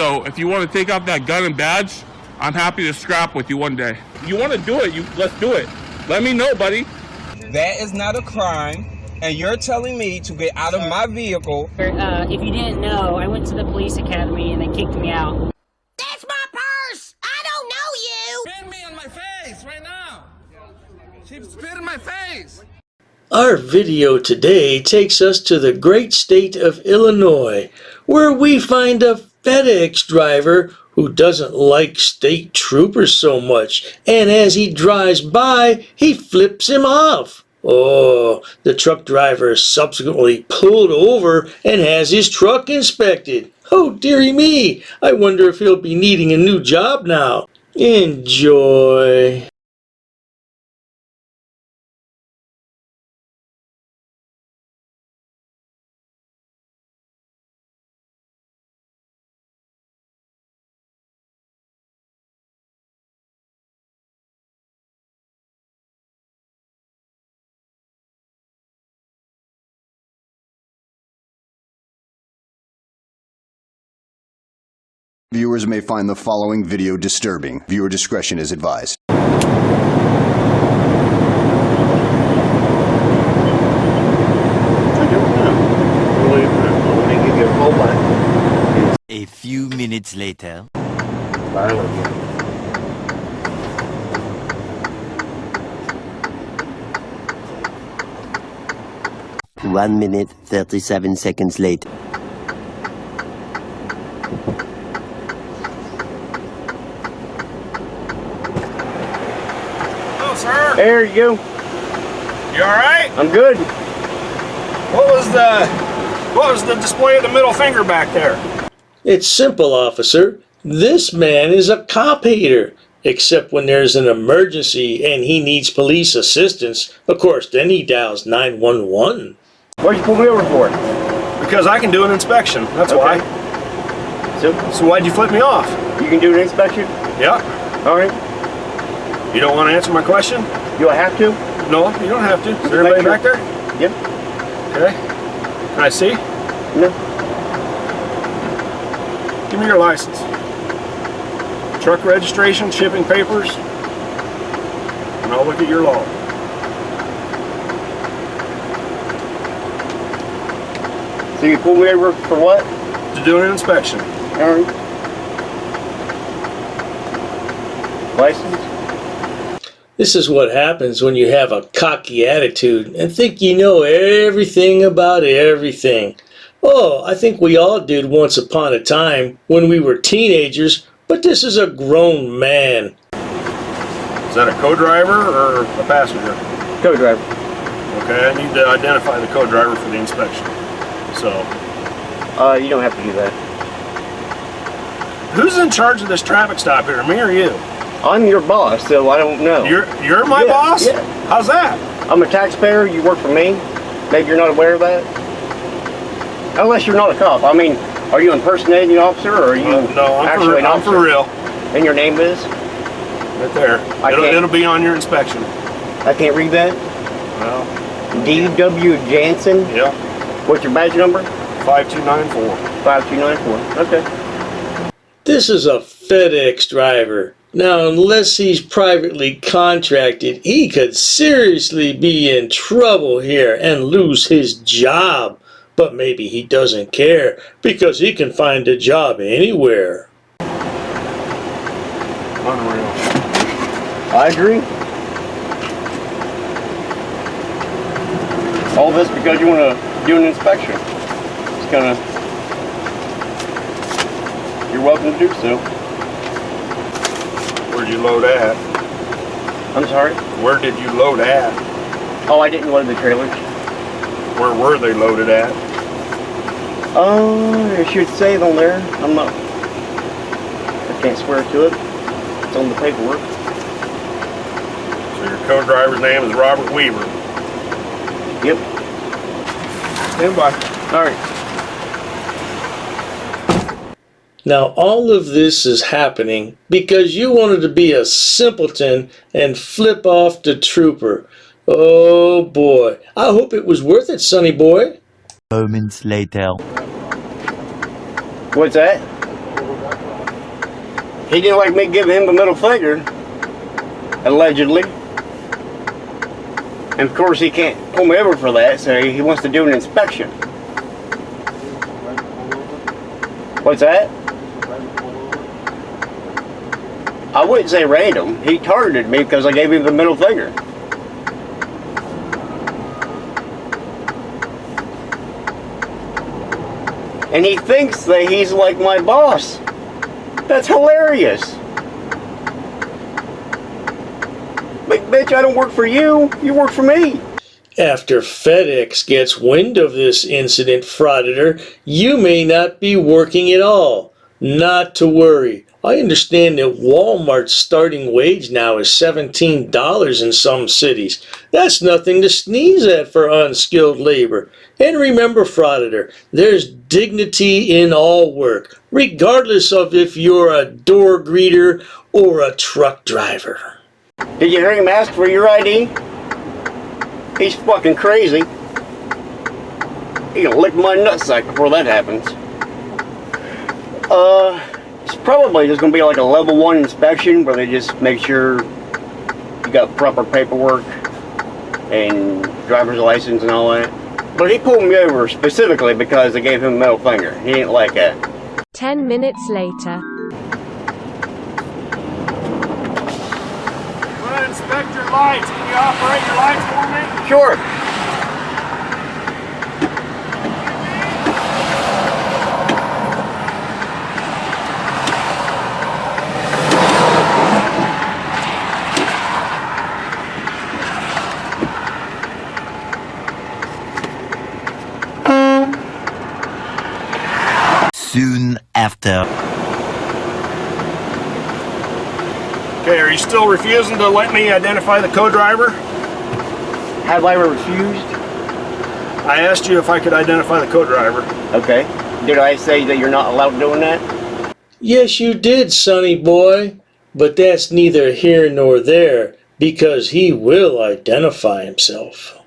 So if you want to take out that gun and badge, I'm happy to scrap with you one day. You want to do it, let's do it. Let me know, buddy. That is not a crime, and you're telling me to get out of my vehicle. If you didn't know, I went to the police academy and they kicked me out. That's my purse! I don't know you! Spit me on my face right now! She spit in my face! Our video today takes us to the great state of Illinois, where we find a FedEx driver who doesn't like state troopers so much, and as he drives by, he flips him off. Oh, the truck driver is subsequently pulled over and has his truck inspected. Oh, dearie me, I wonder if he'll be needing a new job now. Enjoy. Viewers may find the following video disturbing. Viewer discretion is advised. I don't know. Really, let me give you a call back. A few minutes later. I love you. 1 minute, 37 seconds later. Sir. There you go. You alright? I'm good. What was the display of the middle finger back there? It's simple, officer. This man is a cop hater. Except when there's an emergency and he needs police assistance. Of course, then he dials 911. What'd you pull me over for? Because I can do an inspection, that's Okay. why. So why'd you flip me off? you can do an inspection? Yeah. All right. You don't want to answer my question? Do I have to? No, you don't have to. Is there anybody back there? Yep. Okay. Can I see? No. Give me your license. Truck registration, shipping papers, and I'll look at your log. So you pull me over for what? To do an inspection. All right. License? This is what happens when you have a cocky attitude and think you know everything about everything. Oh, I think we all did once upon a time when we were teenagers, but this is a grown man. Is that a co-driver or a passenger? Co-driver. Okay, I need to identify the co-driver for the inspection. So, You don't have to do that. who's in charge of this traffic stop here, me or you? I'm your boss, so I don't know. You're my Yeah, boss? yeah. How's that? I'm a taxpayer, you work for me. Maybe you're not aware of that? Unless you're not a cop. I mean, are you impersonating an officer, or are you No, actually an I'm officer? for real. And your name is? Right there. It'll be on your inspection. I can't read that? Well, D.W. Jansen? yeah. What's your badge number? 5294. 5294. Okay. This is a FedEx driver. Now, unless he's privately contracted, he could seriously be in trouble here and lose his job. But maybe he doesn't care because he can find a job anywhere. Unreal. I agree. All this because you want to do an inspection. It's gonna. You're welcome to do so. Where'd you load at? I'm sorry? Where did you load at? Oh, I didn't load the trailers. Where were they loaded at? It should say it on there. I can't swear to it. It's on the paperwork. So your co-driver's name is Robert Weaver. Yep. Stand by. All right. Now, all of this is happening because you wanted to be a simpleton and flip off the trooper. Oh boy, I hope it was worth it, sonny boy. Moments later. What's that? He didn't like me giving him the middle finger, allegedly. And of course he can't pull me over for that, so he wants to do an inspection. What's that? I wouldn't say random. He targeted me because I gave him the middle finger. And he thinks that he's like my boss. That's hilarious. But bitch, I don't work for you. You work for me. After FedEx gets wind of this incident, Frauditor, you may not be working at all. Not to worry. I understand that Walmart's starting wage now is $17 in some cities. That's nothing to sneeze at for unskilled labor. And remember, Frauditor, there's dignity in all work, regardless of if you're a door greeter or a truck driver. Did you hear him ask for your ID? He's fucking crazy. He'll lick my nutsack before that happens. It's probably just gonna be like a level 1 inspection where they just make sure you got proper paperwork and driver's license and all that. But he pulled me over specifically because I gave him a middle finger. He didn't like it. 10 minutes later. Well, inspect your lights. Can you operate your lights for me? Sure. Soon after. Okay, are you still refusing to let me identify the co-driver? Have I ever refused? I asked you if I could identify the co-driver. Okay. Did I say that you're not allowed doing that? Yes, you did, sonny boy. But that's neither here nor there, because he will identify himself.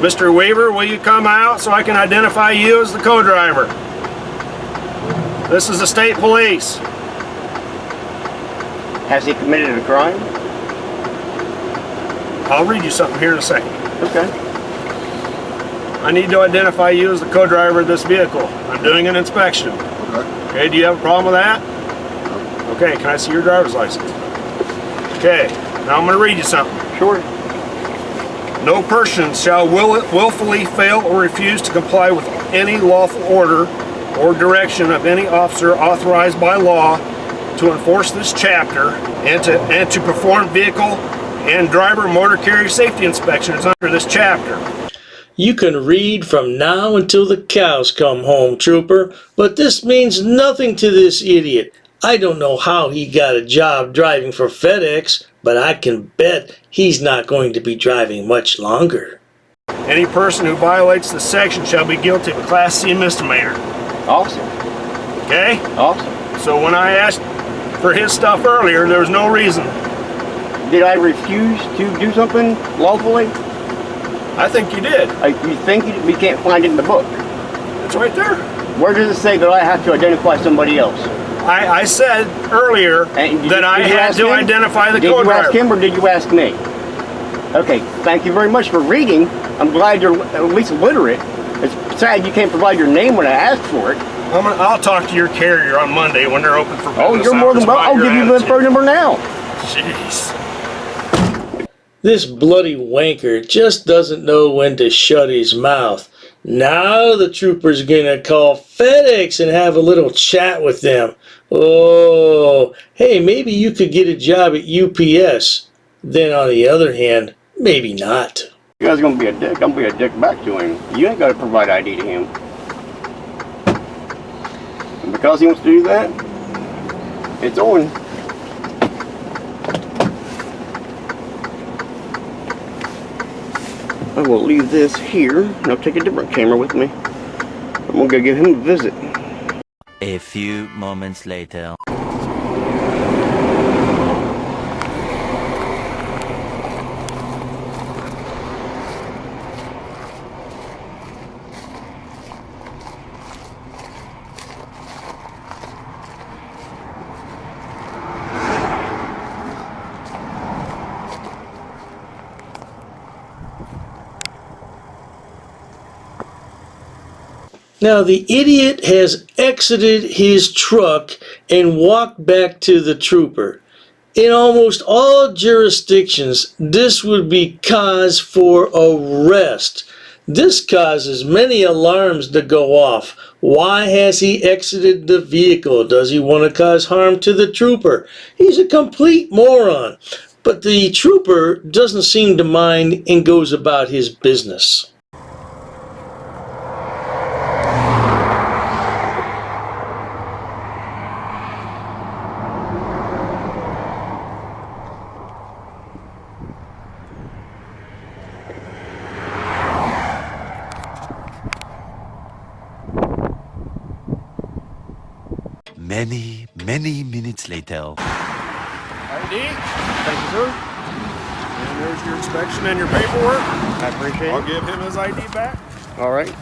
Mr. Weaver, will you come out so I can identify you as the co-driver? This is the state police. Has he committed a crime? I'll read you something here in a second. Okay. I need to identify you as the co-driver of this vehicle. I'm doing an inspection. Okay, do you have a problem with that? Okay, can I see your driver's license? Okay, now I'm going to read you something. Sure. No person shall willfully fail or refuse to comply with any lawful order or direction of any officer authorized by law to enforce this chapter and to perform vehicle and driver motor carrier safety inspections under this chapter. You can read from now until the cows come home, trooper, but this means nothing to this idiot. I don't know how he got a job driving for FedEx, but I can bet he's not going to be driving much longer. Any person who violates this section shall be guilty of a Class C misdemeanor. Awesome. Okay? Awesome. So when I asked for his stuff earlier, there was no reason. Did I refuse to do something lawfully? I think you did. You think we can't find it in the book? It's right there. Where does it say that I have to identify somebody else? I said earlier that I had to identify the co-driver. Did you ask him or did you ask me? Okay, thank you very much for reading. I'm glad you're at least literate. It's sad you can't provide your name when I asked for it. I'll talk to your carrier on Monday when they're open for business. Oh, you're more than welcome. I'll give you the phone number now. Jeez. This bloody wanker just doesn't know when to shut his mouth. Now the trooper's gonna call FedEx and have a little chat with them. Oh, hey, maybe you could get a job at UPS. Then on the other hand, maybe not. You guys gonna be a dick. I'm gonna be a dick back to him. You ain't gotta provide ID to him. And because he wants to do that, it's on. I will leave this here, and I'll take a different camera with me. I'm gonna go give him a visit. A few moments later. Now the idiot has exited his truck and walked back to the trooper. In almost all jurisdictions, this would be cause for arrest. This causes many alarms to go off. Why has he exited the vehicle? Does he want to cause harm to the trooper? He's a complete moron. But the trooper doesn't seem to mind and goes about his business. Many minutes later. ID? Thank you, sir. And there's your inspection and your paperwork. I appreciate it. I'll give him his ID back. All right.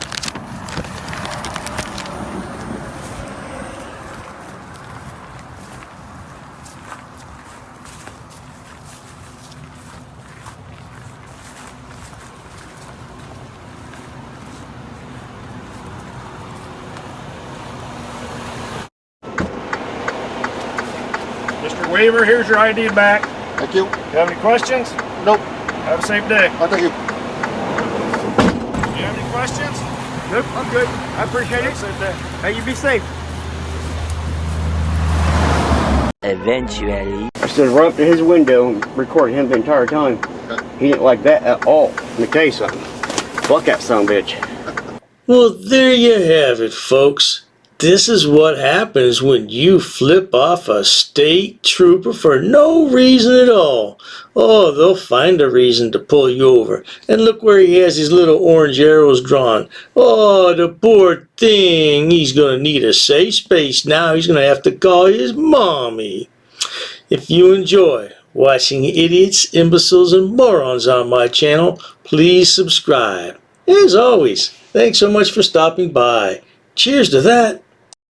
Mr. Weaver, here's your ID back. Thank you. You have any questions? Nope. Have a safe day. Thank you. You have any questions? Nope, I'm good. I appreciate Have it. a safe day. Hey, you be safe. Eventually. I stood right up to his window and recorded him the entire time. He didn't like that at all. Let me tell you something. Fuck that son of a bitch. Well, there you have it, folks. This is what happens when you flip off a state trooper for no reason at all. Oh, they'll find a reason to pull you over. And look where he has his little orange arrows drawn. Oh, the poor thing. He's going to need a safe space now. He's going to have to call his mommy. If you enjoy watching idiots, imbeciles, and morons on my channel, please subscribe. As always, thanks so much for stopping by. Cheers to that.